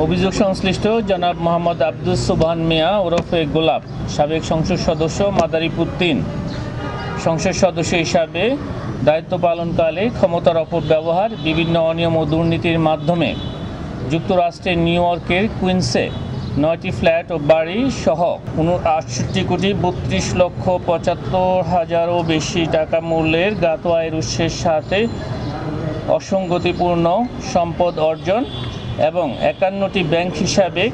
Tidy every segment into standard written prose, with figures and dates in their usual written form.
অভিযোগ সংশ্লিষ্ট জনাব মোহাম্মদ আব্দুস সুবহান মিয়া ওরফে গোলাপ, সাবেক সংসদ সদস্য, মাদারীপুর ৩, সংসদ সদস্য হিসাবে দায়িত্ব পালনকালে ক্ষমতার অপব্যবহার, বিভিন্ন অনিয়ম ও দুর্নীতির মাধ্যমে যুক্তরাষ্ট্রের নিউ ইয়র্কের কুইন্সে ৯টি ফ্ল্যাট ও বাড়ি সহ ৬৮,৩২,৭৫,০০০ বেশি টাকা মূল্যের জ্ঞাত আয়ের উৎসের সাথে অসঙ্গতিপূর্ণ সম্পদ অর্জন এবং ৫১টি ব্যাংক হিসাবে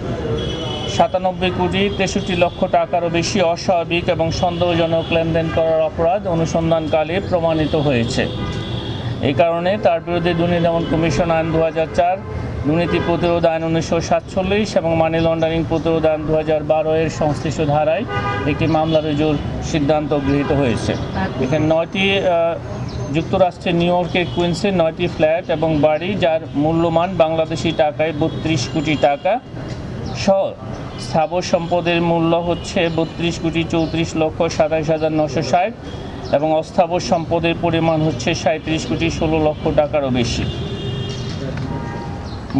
৯৭,৬৩,০০,০০০ টাকারও বেশি অস্বাভাবিক এবং সন্দেহজনক লেনদেন করার অপরাধ অনুসন্ধানকালে প্রমাণিত হয়েছে। এই কারণে তার বিরুদ্ধে দুর্নীতি দমন কমিশন আইন ২০০৪, দুর্নীতি প্রতিরোধ আইন ১৯৪৭ এবং মানি লন্ডারিং প্রতিরোধ আইন ২০১২ এর সংশ্লিষ্ট ধারায় একটি মামলা রুজুর সিদ্ধান্ত গৃহীত হয়েছে। এখানে ৯টি যুক্তরাষ্ট্রের নিউ ইয়র্কের কুইন্সে ৯টি ফ্ল্যাট এবং বাড়ি, যার মূল্যমান বাংলাদেশি টাকায় ৩২ কোটি টাকা সহ স্থাবর সম্পদের মূল্য হচ্ছে ৩২,৩৪,২৭,৯৬০ এবং অস্থাবর সম্পদের পরিমাণ হচ্ছে ৩৭,১৬,০০,০০০ টাকারও বেশি।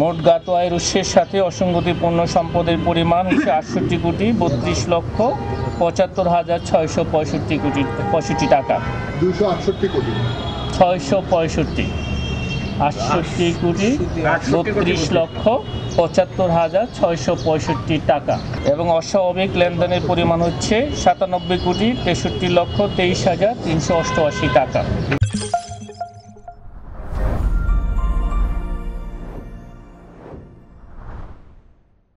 মোট জ্ঞাত আয়ের উৎসের সাথে অসঙ্গতিপূর্ণ সম্পদের পরিমাণ হচ্ছে ৬৮,৭৫,৬৬৫ টাকা। ৬৬,৩২,৭৫,৬৬৫ টাকা এবং অস্বাভাবিক লেনদেনের পরিমাণ হচ্ছে ৯৭,৬৩,২৩,৩88 টাকা।